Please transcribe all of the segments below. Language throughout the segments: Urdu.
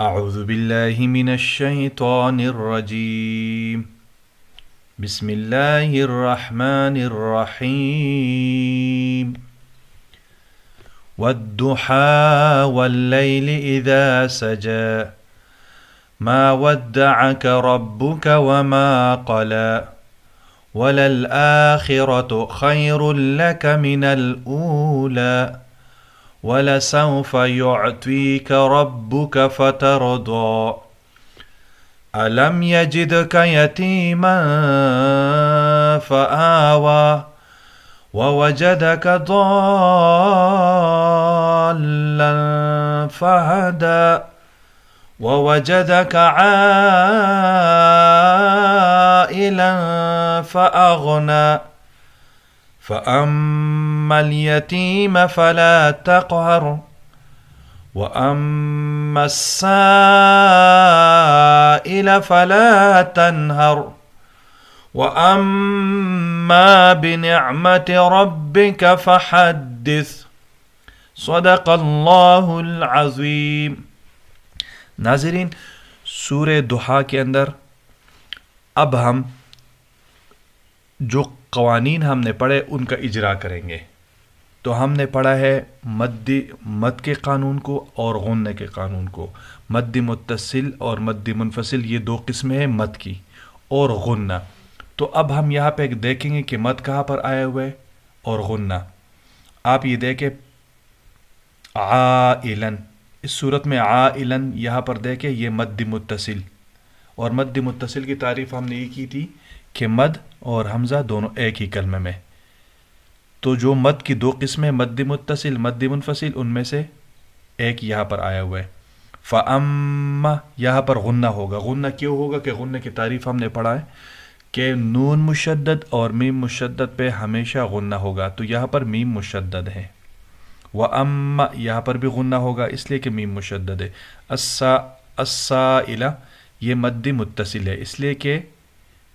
اعوذ باللہ من الشیطان الرجیم بسم اللہ الرحمن الرحیم والضحى والليل إذا سجى ما ودعك ربك وما قلى وللآخرة خير لك من الأولى ولسوف يعطيك ربك فترضى ألم يجدك يتيما فآوى ووجدك ضالا فهدى ووجدك عائلا فأغنى فأما اليتيم فلا تقهر وأما السائل فلا تنهر وأما بنعمة ربك فحدث صدق اللہ العظیم۔ ناظرین، سورہ ضحیٰ کے اندر اب ہم جو قوانین ہم نے پڑھے ان کا اجرا کریں گے۔ تو ہم نے پڑھا ہے مد کے قانون کو اور غنہ کے قانون کو۔ مد متصل اور مد منفصل، یہ دو قسمیں ہیں مد کی، اور غنہ۔ تو اب ہم یہاں پہ دیکھیں گے کہ مد کہاں پر آیا ہوا ہے اور غنہ۔ آپ یہ دیکھیں عائلن، اس صورت میں عائلن یہاں پر دیکھیں یہ مد متصل، اور مد متصل کی تعریف ہم نے یہ کی تھی کہ مد اور حمزہ دونوں ایک ہی کلمے میں۔ تو جو مد کی دو قسمیں مد متصل مد منفصل، ان میں سے ایک یہاں پر آیا ہوا ہے۔ فَأَمَّا یہاں پر غنہ ہوگا۔ غنہ کیوں ہوگا کہ غنہ کی تعریف ہم نے پڑھا ہے کہ نون مشدد اور میم مشدد پہ ہمیشہ غنہ ہوگا، تو یہاں پر میم مشدد ہے۔ وَأَمَّا یہاں پر بھی غنہ ہوگا اس لیے کہ میم مشدد ہے۔ السائلہ یہ مد متصل ہے اس لیے کہ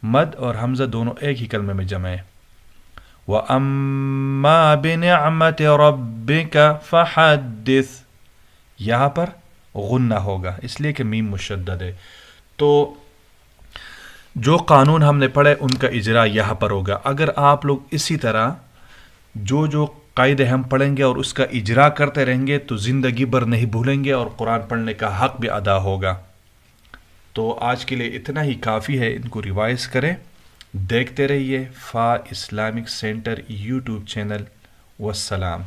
مد اور حمزہ دونوں ایک ہی کلمے میں جمع ہے۔ وَأَمَّا بِنِعْمَةِ رَبِّكَ فَحَدِّثْ یہاں پر غنہ ہوگا اس لیے کہ میم مشدد ہے۔ تو جو قانون ہم نے پڑھے ان کا اجرا یہاں پر ہوگا۔ اگر آپ لوگ اسی طرح جو قاعدے ہم پڑھیں گے اور اس کا اجرا کرتے رہیں گے تو زندگی بھر نہیں بھولیں گے اور قرآن پڑھنے کا حق بھی ادا ہوگا۔ تو آج کے لیے اتنا ہی کافی ہے، ان کو ریوائز کریں، دیکھتے رہیے فا اسلامک سینٹر یوٹیوب چینل۔ والسلام۔